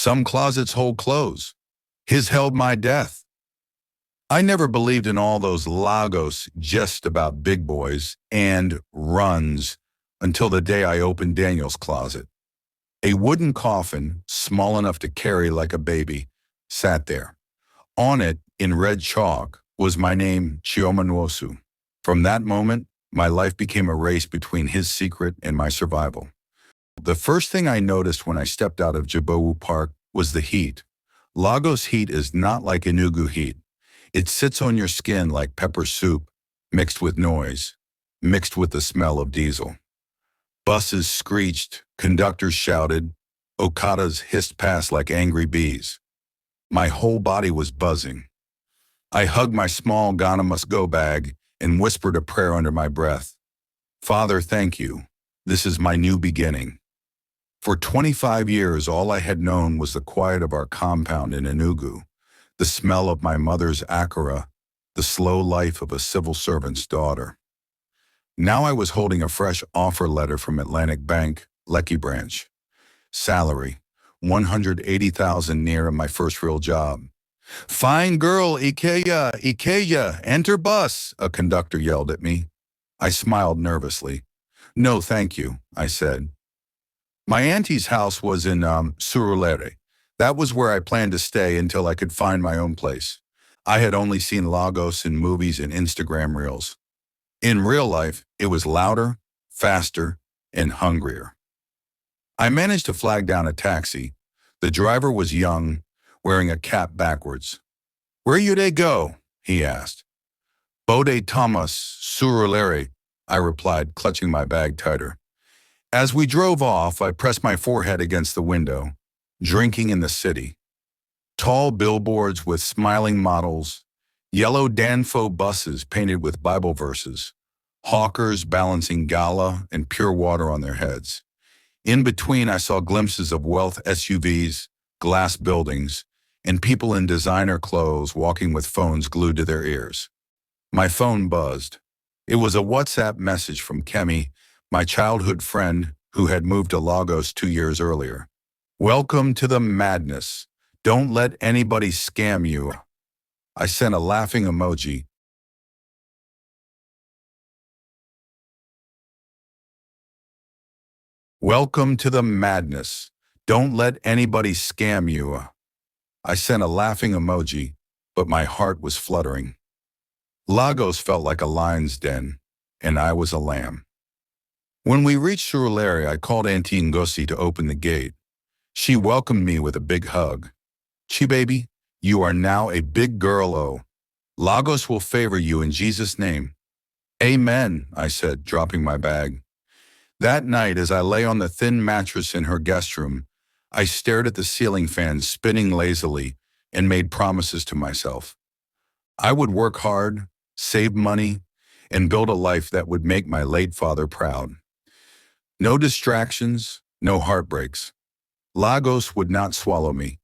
Some closets hold clothes. His held my death. I never believed in all those Lagos just about big boys and runs until the day I opened Daniel's closet. A wooden coffin, small enough to carry like a baby, sat there. On it, in red chalk, was my name, Chioma Nwosu. From that moment, my life became a race between his secret and my survival. The first thing I noticed when I stepped out of Jabowu Park was the heat. Lagos heat is not like Enugu heat. It sits on your skin like pepper soup, mixed with noise, mixed with the smell of diesel. Buses screeched, conductors shouted, Okadas hissed past like angry bees. My whole body was buzzing. I hugged my small Ghana must go bag and whispered a prayer under my breath. Father, thank you. This is my new beginning. For 25 years, all I had known was the quiet of our compound in Enugu, the smell of my mother's akara, the slow life of a civil servant's daughter. Now I was holding a fresh offer letter from Atlantic Bank, Lekki branch. Salary, $180,000 near my first real job. Fine girl, Ikeya, enter bus, a conductor yelled at me. I smiled nervously. No, thank you, I said. My auntie's house was in Surulere. That was where I planned to stay until I could find my own place. I had only seen Lagos in movies and Instagram reels. In real life, it was louder, faster, and hungrier. I managed to flag down a taxi. The driver was young, wearing a cap backwards. Where you they go? He asked. Bode Thomas, Surulere, I replied, clutching my bag tighter. As we drove off, I pressed my forehead against the window, drinking in the city. Tall billboards with smiling models, yellow Danfo buses painted with Bible verses, hawkers balancing gala and pure water on their heads. In between, I saw glimpses of wealth SUVs, glass buildings, and people in designer clothes walking with phones glued to their ears. My phone buzzed. It was a WhatsApp message from Kemi, my childhood friend who had moved to Lagos 2 years earlier. Welcome to the madness. Don't let anybody scam you. I sent a laughing emoji. Welcome to the madness. Don't let anybody scam you. I sent a laughing emoji, but my heart was fluttering. Lagos felt like a lion's den, and I was a lamb. When we reached Surulere, I called Auntie Ngozi to open the gate. She welcomed me with a big hug. Chi-baby, you are now a big girl, oh. Lagos will favor you in Jesus' name. Amen, I said, dropping my bag. That night, as I lay on the thin mattress in her guest room, I stared at the ceiling fan spinning lazily and made promises to myself. I would work hard, save money, and build a life that would make my late father proud. No distractions, no heartbreaks. Lagos would not swallow me.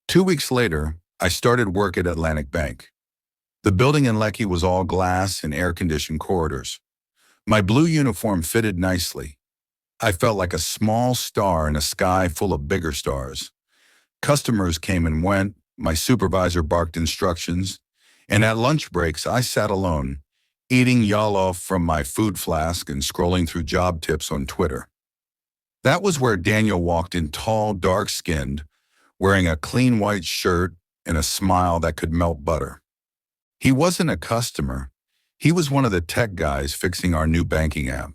2 weeks later, I started work at Atlantic Bank. The building in Lekki was all glass and air-conditioned corridors. My blue uniform fitted nicely. I felt like a small star in a sky full of bigger stars. Customers came and went, my supervisor barked instructions, and at lunch breaks I sat alone, eating jollof from my food flask and scrolling through job tips on Twitter. That was where Daniel walked in, tall, dark-skinned, wearing a clean white shirt and a smile that could melt butter. He wasn't a customer. He was one of the tech guys fixing our new banking app.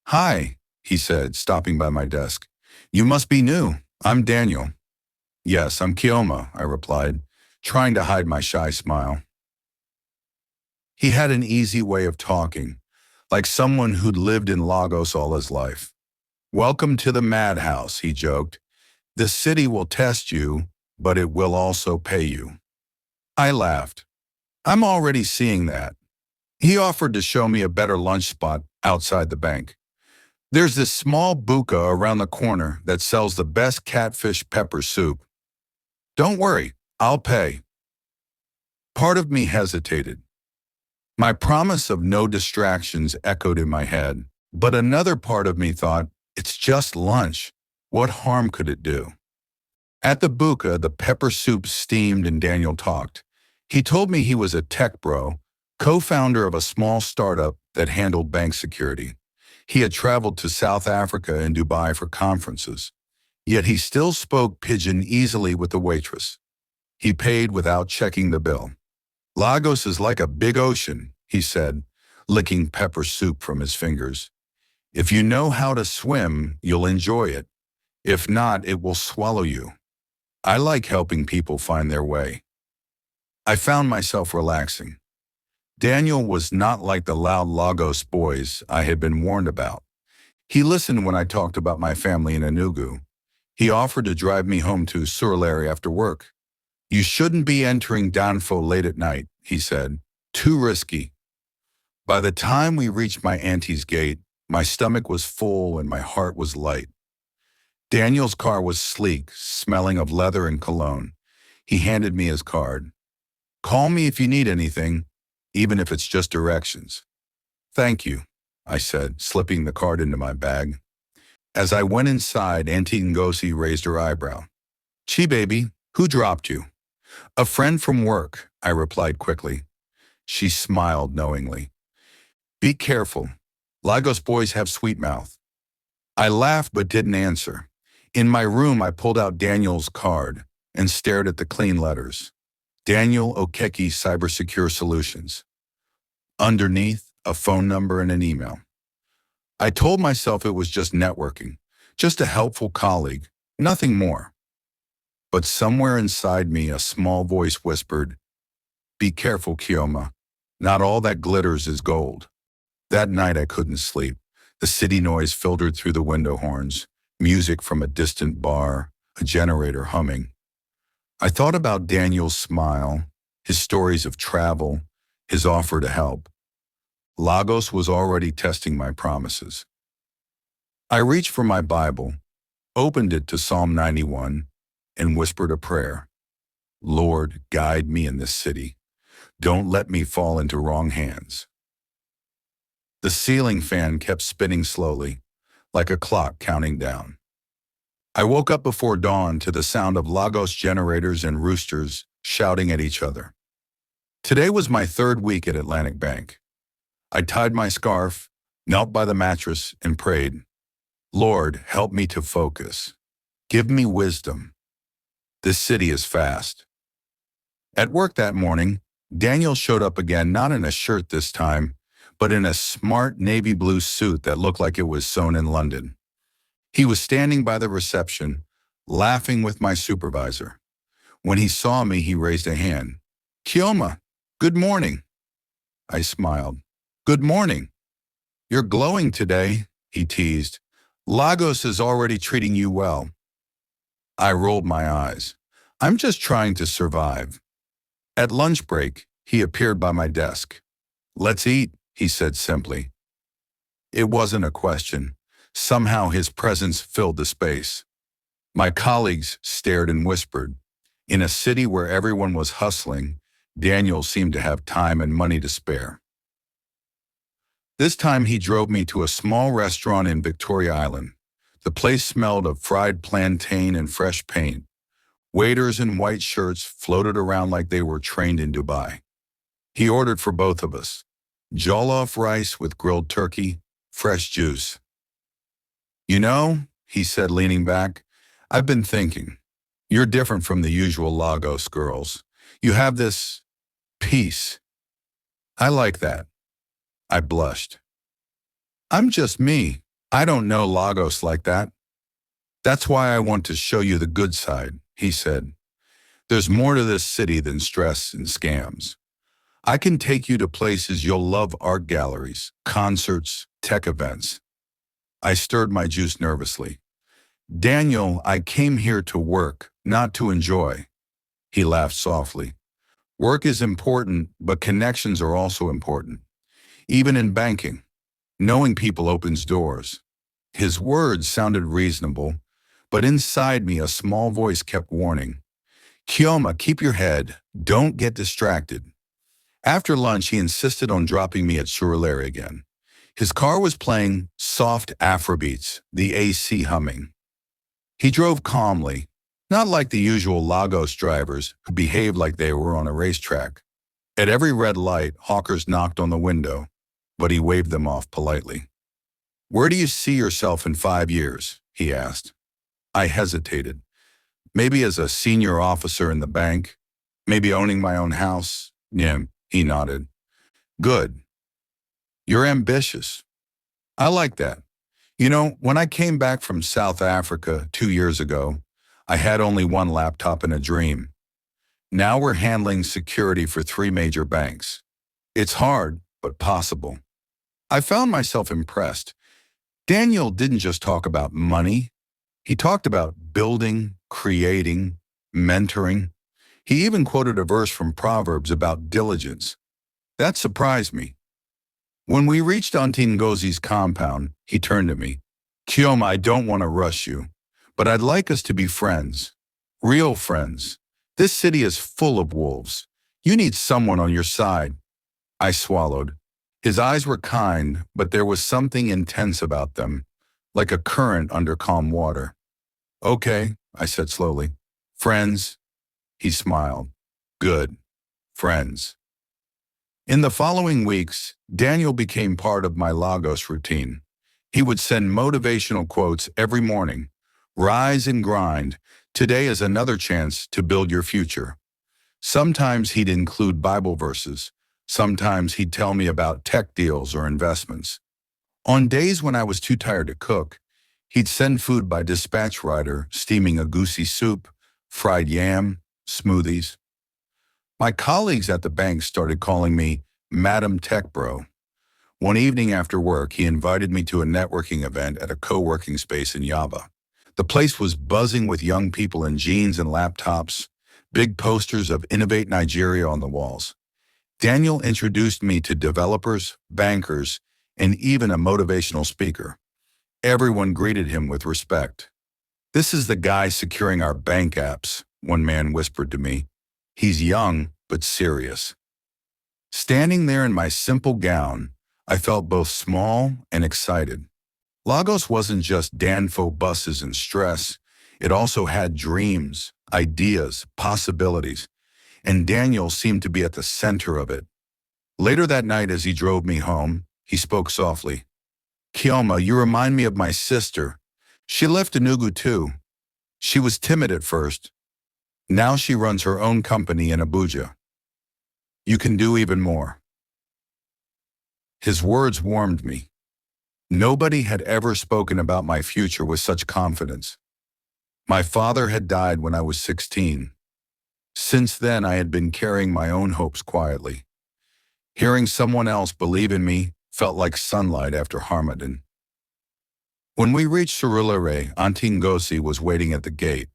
Hi, he said, stopping by my desk. You must be new. I'm Daniel. Yes, I'm Chioma, I replied, trying to hide my shy smile. He had an easy way of talking, like someone who'd lived in Lagos all his life. Welcome to the madhouse, he joked. The city will test you, but it will also pay you. I laughed. I'm already seeing that. He offered to show me a better lunch spot outside the bank. There's this small buka around the corner that sells the best catfish pepper soup. Don't worry, I'll pay. Part of me hesitated. My promise of no distractions echoed in my head, but another part of me thought, it's just lunch. What harm could it do? At the buka, the pepper soup steamed and Daniel talked. He told me he was a tech bro, co-founder of a small startup that handled bank security. He had traveled to South Africa and Dubai for conferences, yet he still spoke pidgin easily with the waitress. He paid without checking the bill. Lagos is like a big ocean, he said, licking pepper soup from his fingers. If you know how to swim, you'll enjoy it. If not, it will swallow you. I like helping people find their way. I found myself relaxing. Daniel was not like the loud Lagos boys I had been warned about. He listened when I talked about my family in Enugu. He offered to drive me home to Surulere after work. You shouldn't be entering Danfo late at night, he said. Too risky. By the time we reached my auntie's gate, my stomach was full and my heart was light. Daniel's car was sleek, smelling of leather and cologne. He handed me his card. Call me if you need anything, even if it's just directions. Thank you, I said, slipping the card into my bag. As I went inside, Auntie Ngozi raised her eyebrow. Chi baby, who dropped you? A friend from work, I replied quickly. She smiled knowingly. Be careful. Lagos boys have sweet mouth. I laughed but didn't answer. In my room, I pulled out Daniel's card and stared at the clean letters. Daniel Okeki Cybersecure Solutions. Underneath, a phone number and an email. I told myself it was just networking, just a helpful colleague, nothing more. But somewhere inside me, a small voice whispered, Be careful, Kioma. Not all that glitters is gold. That night I couldn't sleep. The city noise filtered through the window horns, music from a distant bar, a generator humming. I thought about Daniel's smile, his stories of travel, his offer to help. Lagos was already testing my promises. I reached for my Bible, opened it to Psalm 91, and whispered a prayer. Lord, guide me in this city. Don't let me fall into wrong hands. The ceiling fan kept spinning slowly, like a clock counting down. I woke up before dawn to the sound of Lagos generators and roosters shouting at each other. Today was my third week at Atlantic Bank. I tied my scarf, knelt by the mattress, and prayed, Lord, help me to focus. Give me wisdom. This city is fast. At work that morning, Daniel showed up again, not in a shirt this time, but in a smart navy blue suit that looked like it was sewn in London. He was standing by the reception, laughing with my supervisor. When he saw me, he raised a hand. Kioma, good morning. I smiled. Good morning. You're glowing today, he teased. Lagos is already treating you well. I rolled my eyes. I'm just trying to survive. At lunch break, he appeared by my desk. Let's eat, he said simply. It wasn't a question. Somehow his presence filled the space. My colleagues stared and whispered. In a city where everyone was hustling, Daniel seemed to have time and money to spare. This time he drove me to a small restaurant in Victoria Island. The place smelled of fried plantain and fresh paint. Waiters in white shirts floated around like they were trained in Dubai. He ordered for both of us. Jollof rice with grilled turkey, fresh juice. You know, he said leaning back, I've been thinking. You're different from the usual Lagos girls. You have this peace. I like that. I blushed. I'm just me. I don't know Lagos like that. That's why I want to show you the good side, he said. There's more to this city than stress and scams. I can take you to places you'll love, art galleries, concerts, tech events. I stirred my juice nervously. Daniel, I came here to work, not to enjoy. He laughed softly. Work is important, but connections are also important. Even in banking, knowing people opens doors. His words sounded reasonable, but inside me a small voice kept warning. Kioma, keep your head. Don't get distracted. After lunch, he insisted on dropping me at Surulere again. His car was playing soft Afrobeats, the AC humming. He drove calmly, Not like the usual Lagos drivers who behaved like they were on a racetrack. At every red light, hawkers knocked on the window, but he waved them off politely. "Where do you see yourself in 5 years?" he asked. I hesitated. Maybe as a senior officer in the bank, maybe owning my own house. Yeah, he nodded. Good. You're ambitious. I like that. When I came back from South Africa 2 years ago, I had only one laptop and a dream. Now we're handling security for three major banks. It's hard, but possible. I found myself impressed. Daniel didn't just talk about money. He talked about building, creating, mentoring. He even quoted a verse from Proverbs about diligence. That surprised me. When we reached Auntie Ngozi's compound, he turned to me. "Kioma, I don't want to rush you, but I'd like us to be friends. Real friends. This city is full of wolves. You need someone on your side." I swallowed. His eyes were kind, but there was something intense about them, like a current under calm water. "Okay," I said slowly. "Friends?" He smiled. "Good. Friends." In the following weeks, Daniel became part of my Lagos routine. He would send motivational quotes every morning. "Rise and grind. Today is another chance to build your future." Sometimes he'd include Bible verses. Sometimes he'd tell me about tech deals or investments. On days when I was too tired to cook, he'd send food by dispatch rider, steaming a goosey soup, fried yam, smoothies. My colleagues at the bank started calling me Madam Tech Bro. One evening after work, he invited me to a networking event at a co-working space in Yaba. The place was buzzing with young people in jeans and laptops, big posters of Innovate Nigeria on the walls. Daniel introduced me to developers, bankers, and even a motivational speaker. Everyone greeted him with respect. "This is the guy securing our bank apps," one man whispered to me. "He's young, but serious." Standing there in my simple gown, I felt both small and excited. Lagos wasn't just Danfo buses and stress. It also had dreams, ideas, possibilities, and Daniel seemed to be at the center of it. Later that night as he drove me home, he spoke softly. "Kioma, you remind me of my sister. She left Enugu too. She was timid at first. Now she runs her own company in Abuja. You can do even more." His words warmed me. Nobody had ever spoken about my future with such confidence. My father had died when I was 16. Since then, I had been carrying my own hopes quietly. Hearing someone else believe in me felt like sunlight after Harmattan. When we reached Surulere, Auntie Ngozi was waiting at the gate.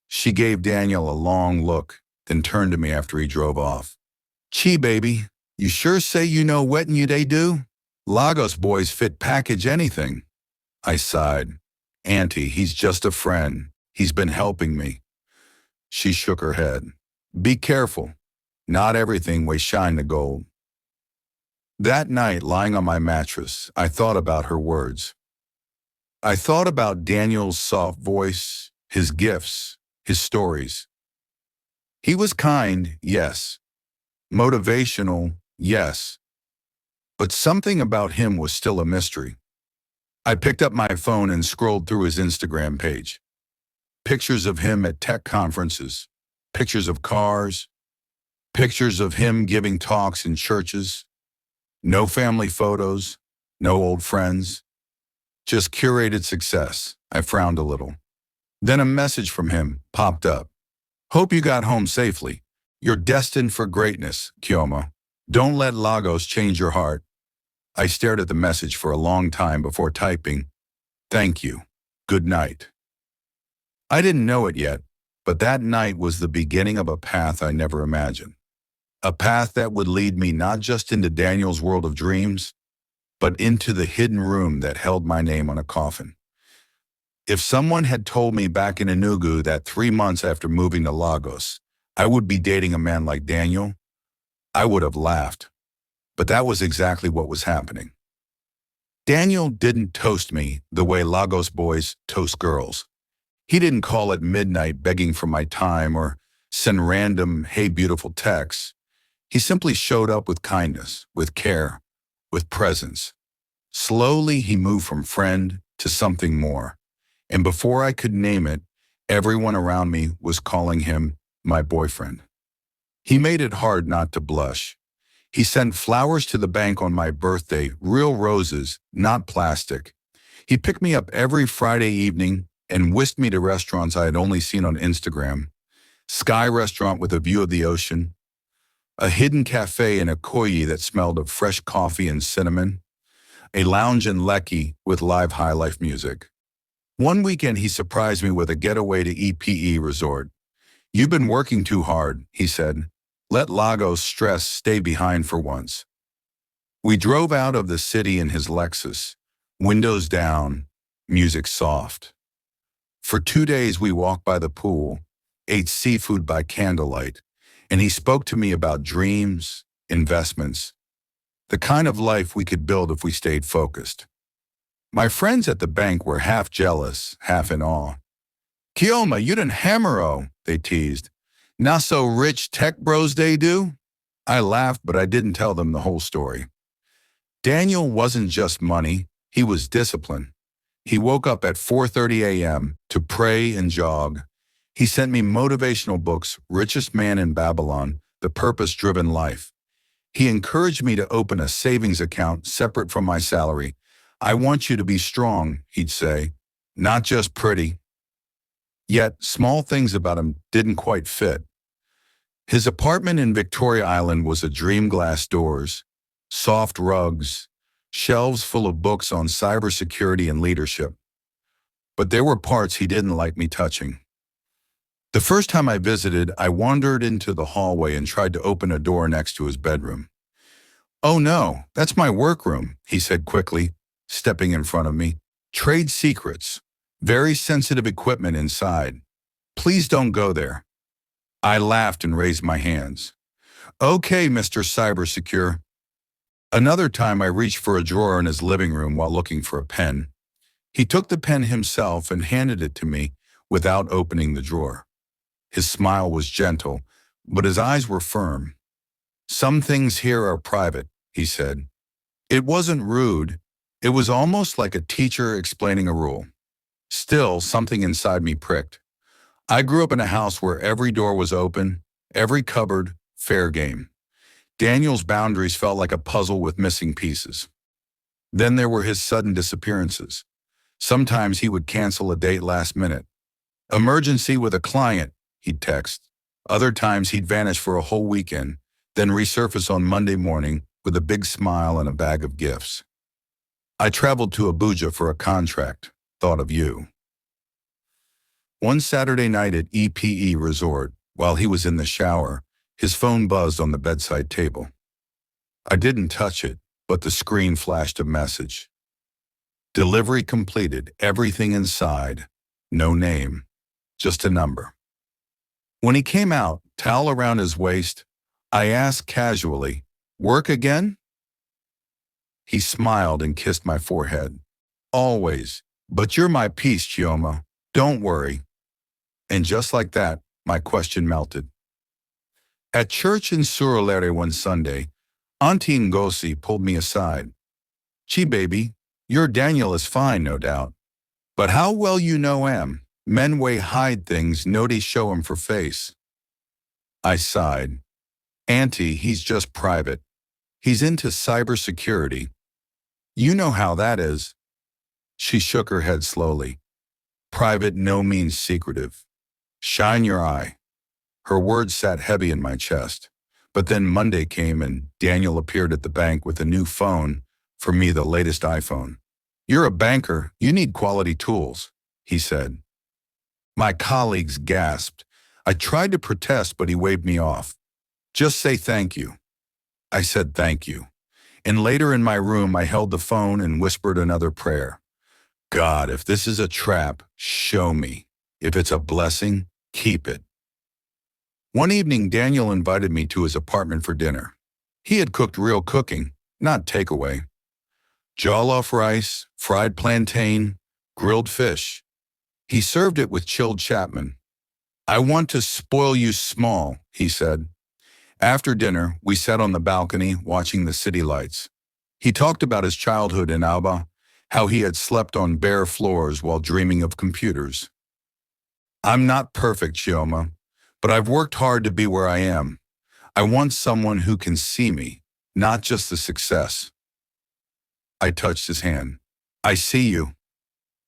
She gave Daniel a long look, then turned to me after he drove off. "Chi, baby, you sure say you know wetin you they do? Lagos boys fit package anything." I sighed. "Auntie, he's just a friend. He's been helping me." She shook her head. "Be careful. Not everything we shine to gold." That night, lying on my mattress, I thought about her words. I thought about Daniel's soft voice, his gifts, his stories. He was kind, yes. Motivational, yes. But something about him was still a mystery. I picked up my phone and scrolled through his Instagram page. Pictures of him at tech conferences, pictures of cars, pictures of him giving talks in churches. No family photos, no old friends, just curated success. I frowned a little. Then a message from him popped up. "Hope you got home safely. You're destined for greatness, Kioma. Don't let Lagos change your heart." I stared at the message for a long time before typing, "Thank you. Good night." I didn't know it yet, but that night was the beginning of a path I never imagined. A path that would lead me not just into Daniel's world of dreams, but into the hidden room that held my name on a coffin. If someone had told me back in Enugu that 3 months after moving to Lagos, I would be dating a man like Daniel, I would have laughed. But that was exactly what was happening. Daniel didn't toast me the way Lagos boys toast girls. He didn't call at midnight begging for my time or send random, hey, beautiful texts. He simply showed up with kindness, with care, with presence. Slowly, he moved from friend to something more. And before I could name it, everyone around me was calling him my boyfriend. He made it hard not to blush. He sent flowers to the bank on my birthday, real roses, not plastic. He picked me up every Friday evening and whisked me to restaurants I had only seen on Instagram. Sky restaurant with a view of the ocean, a hidden cafe in a koyi that smelled of fresh coffee and cinnamon, a lounge in Lekki with live high life music. One weekend he surprised me with a getaway to EPE resort. "You've been working too hard," he said. "Let Lagos stress stay behind for once." We drove out of the city in his Lexus, windows down, music soft. For 2 days we walked by the pool, ate seafood by candlelight, and he spoke to me about dreams, investments, the kind of life we could build if we stayed focused. My friends at the bank were half jealous, half in awe. "Kioma, you didn't hammer-o," they teased. "Not so rich tech bros they do?" I laughed, but I didn't tell them the whole story. Daniel wasn't just money, he was discipline. He woke up at 4:30 a.m. to pray and jog. He sent me motivational books, Richest Man in Babylon, The Purpose-Driven Life. He encouraged me to open a savings account separate from my salary. "I want you to be strong," he'd say, "not just pretty." Yet, small things about him didn't quite fit. His apartment in Victoria Island was a dream: glass doors, soft rugs, shelves full of books on cybersecurity and leadership. But there were parts he didn't like me touching. The first time I visited, I wandered into the hallway and tried to open a door next to his bedroom. "Oh no, that's my workroom," he said quickly, stepping in front of me. "Trade secrets, very sensitive equipment inside. Please don't go there." I laughed and raised my hands. "Okay, Mr. Cybersecure." Another time I reached for a drawer in his living room while looking for a pen. He took the pen himself and handed it to me without opening the drawer. His smile was gentle, but his eyes were firm. "Some things here are private," he said. It wasn't rude. It was almost like a teacher explaining a rule. Still, something inside me pricked. I grew up in a house where every door was open, every cupboard, fair game. Daniel's boundaries felt like a puzzle with missing pieces. Then there were his sudden disappearances. Sometimes he would cancel a date last minute. "Emergency with a client," he'd text. Other times he'd vanish for a whole weekend, then resurface on Monday morning with a big smile and a bag of gifts. I traveled to Abuja for a contract. Thought of you. One Saturday night at EPE Resort, while he was in the shower, his phone buzzed on the bedside table. I didn't touch it, but the screen flashed a message. "Delivery completed, everything inside, no name, just a number." When he came out, towel around his waist, I asked casually, "Work again?" He smiled and kissed my forehead. "Always, but you're my peace, Chioma. Don't worry." And just like that, my question melted. At church in Surulere one Sunday, Auntie Ngozi pulled me aside. "Chi baby, your Daniel is fine, no doubt. But how well you know him. Men way hide things, no they show him for face." I sighed. "Auntie, he's just private. He's into cybersecurity. You know how that is." She shook her head slowly. "Private no means secretive. Shine your eye." Her words sat heavy in my chest. But then Monday came and Daniel appeared at the bank with a new phone, for me the latest iPhone. "You're a banker, you need quality tools," he said. My colleagues gasped. I tried to protest, but he waved me off. "Just say thank you." I said thank you. And later in my room, I held the phone and whispered another prayer. "God, if this is a trap, show me. If it's a blessing, keep it." One evening, Daniel invited me to his apartment for dinner. He had cooked real cooking, not takeaway. Jollof rice, fried plantain, grilled fish. He served it with chilled Chapman. I want to spoil you small, he said. After dinner, we sat on the balcony watching the city lights. He talked about his childhood in Alba, how he had slept on bare floors while dreaming of computers. I'm not perfect, Chioma, but I've worked hard to be where I am. I want someone who can see me, not just the success. I touched his hand. I see you.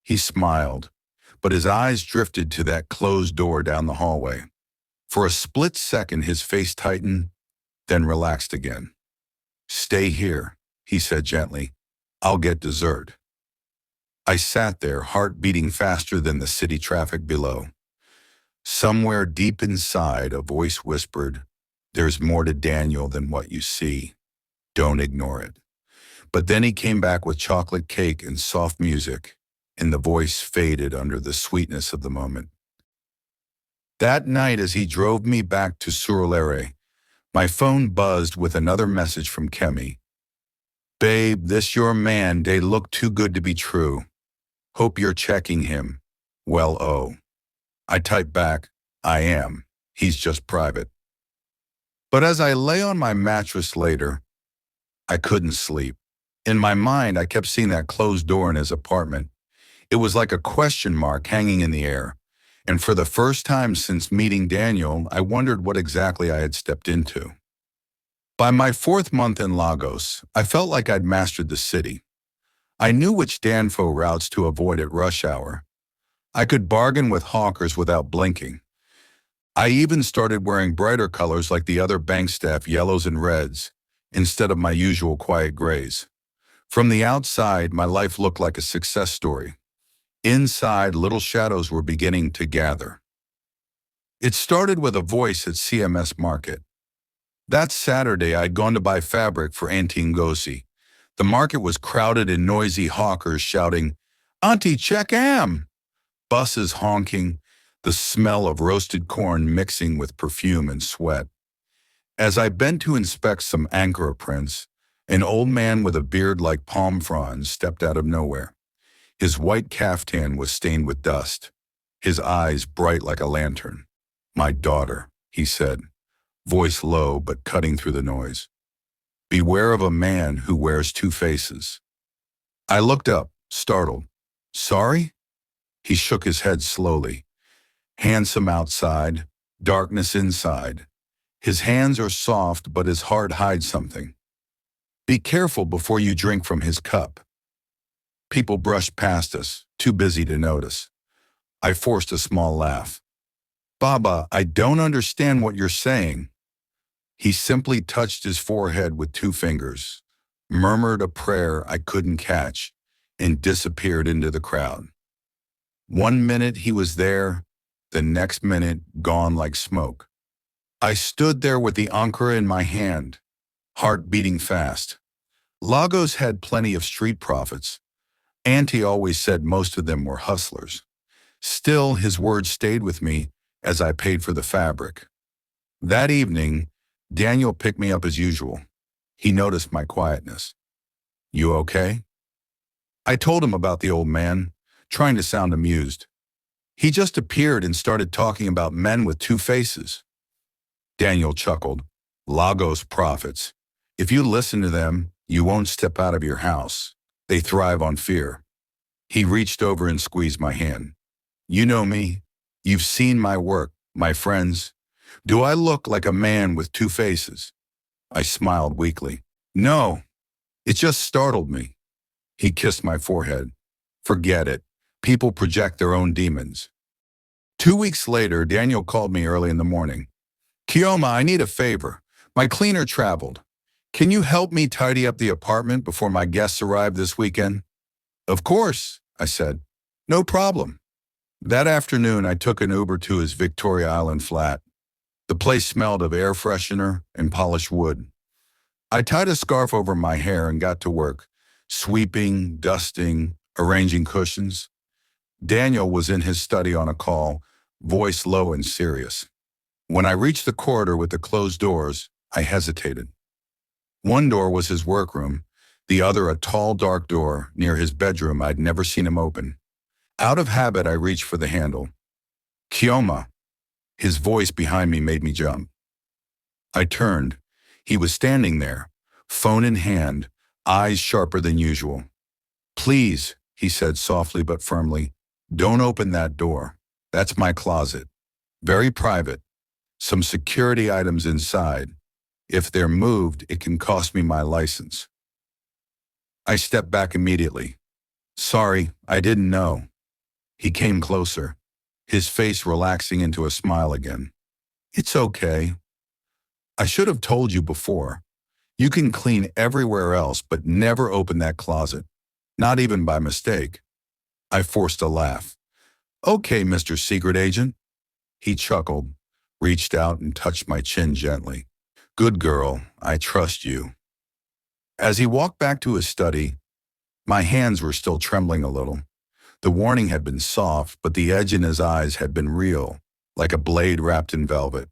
He smiled, but his eyes drifted to that closed door down the hallway. For a split second, his face tightened, then relaxed again. Stay here, he said gently. I'll get dessert. I sat there, heart beating faster than the city traffic below. Somewhere deep inside, a voice whispered, there's more to Daniel than what you see. Don't ignore it. But then he came back with chocolate cake and soft music, and the voice faded under the sweetness of the moment. That night, as he drove me back to Surulere, my phone buzzed with another message from Kemi. Babe, this your man, they look too good to be true. Hope you're checking him. Well, oh. I typed back, I am. He's just private. But as I lay on my mattress later, I couldn't sleep. In my mind, I kept seeing that closed door in his apartment. It was like a question mark hanging in the air. And for the first time since meeting Daniel, I wondered what exactly I had stepped into. By my 4th month in Lagos, I felt like I'd mastered the city. I knew which Danfo routes to avoid at rush hour. I could bargain with hawkers without blinking. I even started wearing brighter colors like the other bank staff, yellows and reds, instead of my usual quiet grays. From the outside, my life looked like a success story. Inside, little shadows were beginning to gather. It started with a voice at CMS Market. That Saturday, I'd gone to buy fabric for Auntie Ngozi. The market was crowded and noisy, hawkers shouting, Auntie, check am! Buses honking, the smell of roasted corn mixing with perfume and sweat. As I bent to inspect some Ankara prints, an old man with a beard like palm fronds stepped out of nowhere. His white caftan was stained with dust, his eyes bright like a lantern. My daughter, he said, voice low but cutting through the noise. Beware of a man who wears 2 faces. I looked up, startled. Sorry? He shook his head slowly. Handsome outside, darkness inside. His hands are soft, but his heart hides something. Be careful before you drink from his cup. People brushed past us, too busy to notice. I forced a small laugh. Baba, I don't understand what you're saying. He simply touched his forehead with 2 fingers, murmured a prayer I couldn't catch, and disappeared into the crowd. 1 minute he was there, the next minute gone like smoke. I stood there with the Ankara in my hand, heart beating fast. Lagos had plenty of street prophets. Auntie always said most of them were hustlers. Still, his words stayed with me as I paid for the fabric. That evening, Daniel picked me up as usual. He noticed my quietness. You okay? I told him about the old man, trying to sound amused. He just appeared and started talking about men with 2 faces. Daniel chuckled. Lagos prophets. If you listen to them, you won't step out of your house. They thrive on fear. He reached over and squeezed my hand. You know me. You've seen my work, my friends. Do I look like a man with 2 faces? I smiled weakly. No, it just startled me. He kissed my forehead. Forget it. People project their own demons. 2 weeks later, Daniel called me early in the morning. Chioma, I need a favor. My cleaner traveled. Can you help me tidy up the apartment before my guests arrive this weekend? Of course, I said. No problem. That afternoon, I took an Uber to his Victoria Island flat. The place smelled of air freshener and polished wood. I tied a scarf over my hair and got to work, sweeping, dusting, arranging cushions. Daniel was in his study on a call, voice low and serious. When I reached the corridor with the closed doors, I hesitated. One door was his workroom, the other a tall, dark door near his bedroom I'd never seen him open. Out of habit, I reached for the handle. Kioma, his voice behind me made me jump. I turned. He was standing there, phone in hand, eyes sharper than usual. Please, he said softly but firmly, don't open that door. That's my closet. Very private. Some security items inside. If they're moved, it can cost me my license. I stepped back immediately. Sorry, I didn't know. He came closer, his face relaxing into a smile again. It's okay. I should have told you before. You can clean everywhere else, but never open that closet. Not even by mistake. I forced a laugh. Okay, Mr. Secret Agent. He chuckled, reached out and touched my chin gently. Good girl, I trust you. As he walked back to his study, my hands were still trembling a little. The warning had been soft, but the edge in his eyes had been real, like a blade wrapped in velvet.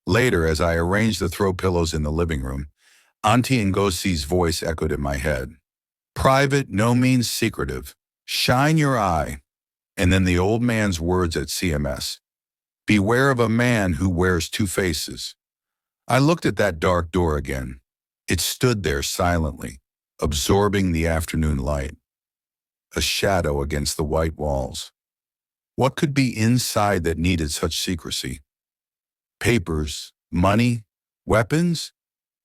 Later, as I arranged the throw pillows in the living room, Auntie Ngosi's voice echoed in my head. Private no means secretive. Shine your eye. And then the old man's words at CMS. Beware of a man who wears two faces. I looked at that dark door again. It stood there silently, absorbing the afternoon light. A shadow against the white walls. What could be inside that needed such secrecy? Papers, money, weapons,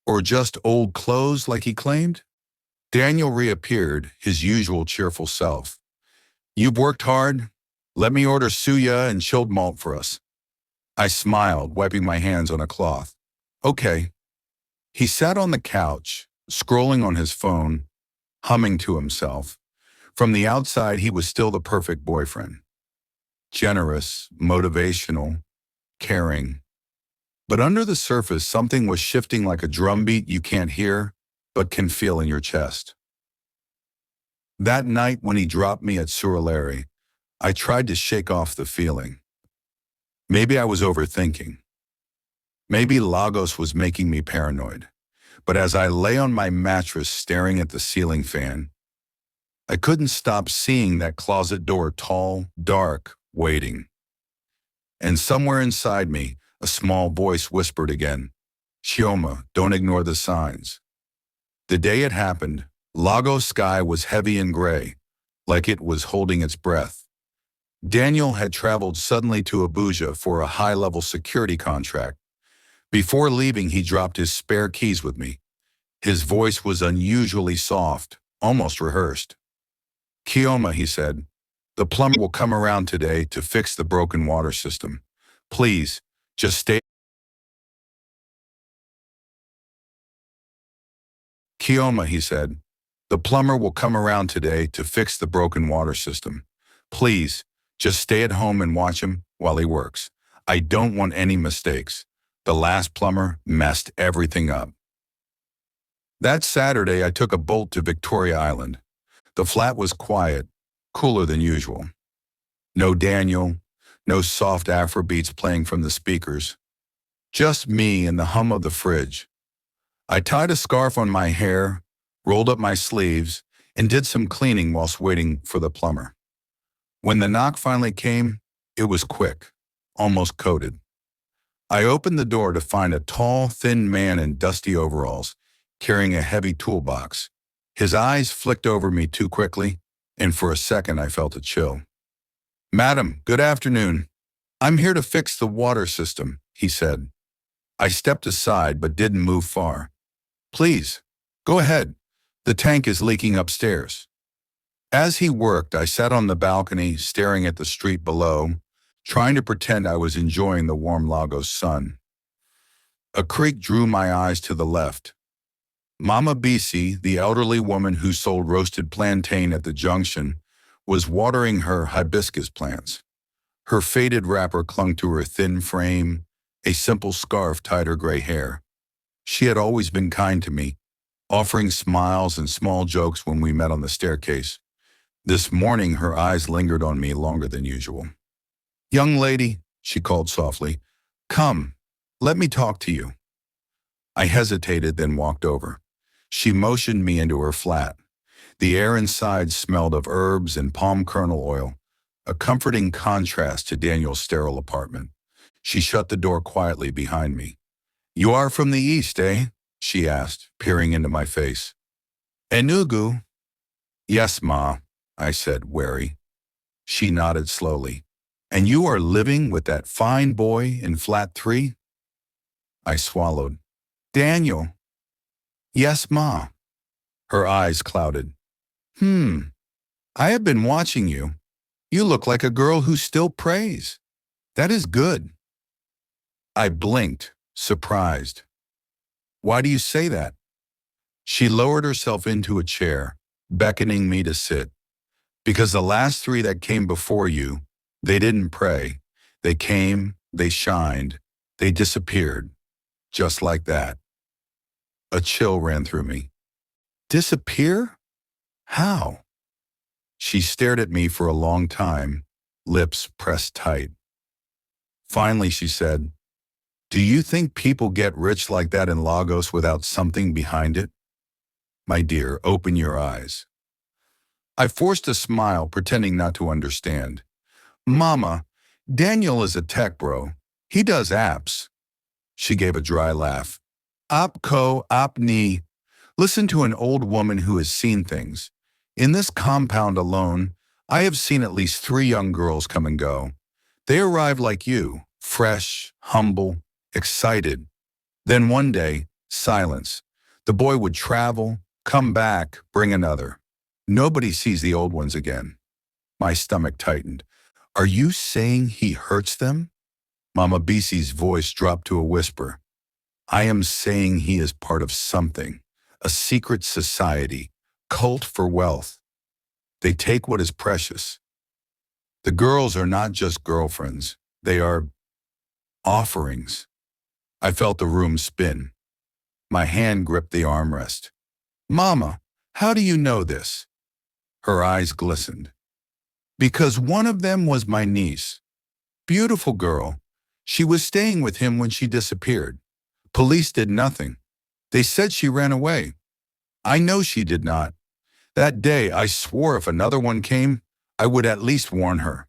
or just old clothes like he claimed? Daniel reappeared, his usual cheerful self. You've worked hard? Let me order suya and chilled malt for us. I smiled, wiping my hands on a cloth. Okay. He sat on the couch, scrolling on his phone, humming to himself. From the outside, he was still the perfect boyfriend. Generous, motivational, caring. But under the surface, something was shifting like a drumbeat you can't hear, but can feel in your chest. That night when he dropped me at Surulere, I tried to shake off the feeling. Maybe I was overthinking. Maybe Lagos was making me paranoid. But as I lay on my mattress staring at the ceiling fan, I couldn't stop seeing that closet door, tall, dark, waiting. And somewhere inside me, a small voice whispered again, Chioma, don't ignore the signs. The day it happened, Lagos sky was heavy and gray, like it was holding its breath. Daniel had traveled suddenly to Abuja for a high-level security contract. Before leaving, he dropped his spare keys with me. His voice was unusually soft, almost rehearsed. Kioma, he said, the plumber will come around today to fix the broken water system. Please, just stay. Kioma, he said, the plumber will come around today to fix the broken water system. Please, just stay at home and watch him while he works. I don't want any mistakes. The last plumber messed everything up. That Saturday, I took a bolt to Victoria Island. The flat was quiet, cooler than usual. No Daniel, no soft Afrobeats playing from the speakers. Just me and the hum of the fridge. I tied a scarf on my hair, rolled up my sleeves, and did some cleaning whilst waiting for the plumber. When the knock finally came, it was quick, almost coded. I opened the door to find a tall, thin man in dusty overalls, carrying a heavy toolbox. His eyes flicked over me too quickly, and for a second I felt a chill. Madam, good afternoon. I'm here to fix the water system, he said. I stepped aside but didn't move far. Please, go ahead. The tank is leaking upstairs. As he worked, I sat on the balcony, staring at the street below, trying to pretend I was enjoying the warm Lagos sun. A creak drew my eyes to the left. Mama Bisi, the elderly woman who sold roasted plantain at the junction, was watering her hibiscus plants. Her faded wrapper clung to her thin frame, a simple scarf tied her gray hair. She had always been kind to me, offering smiles and small jokes when we met on the staircase. This morning, her eyes lingered on me longer than usual. Young lady, she called softly, come, let me talk to you. I hesitated, then walked over. She motioned me into her flat. The air inside smelled of herbs and palm kernel oil, a comforting contrast to Daniel's sterile apartment. She shut the door quietly behind me. "You are from the East, eh?" she asked, peering into my face. "Enugu." "Yes, Ma," I said, wary. She nodded slowly. "And you are living with that fine boy in flat 3? I swallowed. "Daniel." "Yes, Ma." Her eyes clouded. I have been watching you. You look like a girl who still prays. That is good." I blinked, surprised. "Why do you say that?" She lowered herself into a chair, beckoning me to sit. "Because the last 3 that came before you, they didn't pray. They came, they shined, they disappeared. Just like that." A chill ran through me. "Disappear? How?" She stared at me for a long time, lips pressed tight. Finally, she said, "Do you think people get rich like that in Lagos without something behind it? My dear, open your eyes." I forced a smile, pretending not to understand. "Mama, Daniel is a tech bro. He does apps." She gave a dry laugh. "Apko, apni." Listen to an old woman who has seen things. In this compound alone, I have seen at least 3 young girls come and go. They arrived like you, fresh, humble, excited. Then one day, silence. The boy would travel, come back, bring another. Nobody sees the old ones again. My stomach tightened. "Are you saying he hurts them?" Mama Bisi's voice dropped to a whisper. "I am saying he is part of something, a secret society, cult for wealth. They take what is precious. The girls are not just girlfriends. They are offerings." I felt the room spin. My hand gripped the armrest. "Mama, how do you know this?" Her eyes glistened. "Because one of them was my niece. Beautiful girl. She was staying with him when she disappeared. Police did nothing. They said she ran away. I know she did not. That day, I swore if another one came, I would at least warn her."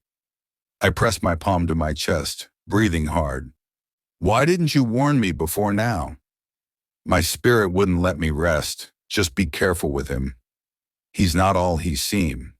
I pressed my palm to my chest, breathing hard. "Why didn't you warn me before now?" My spirit wouldn't let me rest. "Just be careful with him. He's not all he seemed."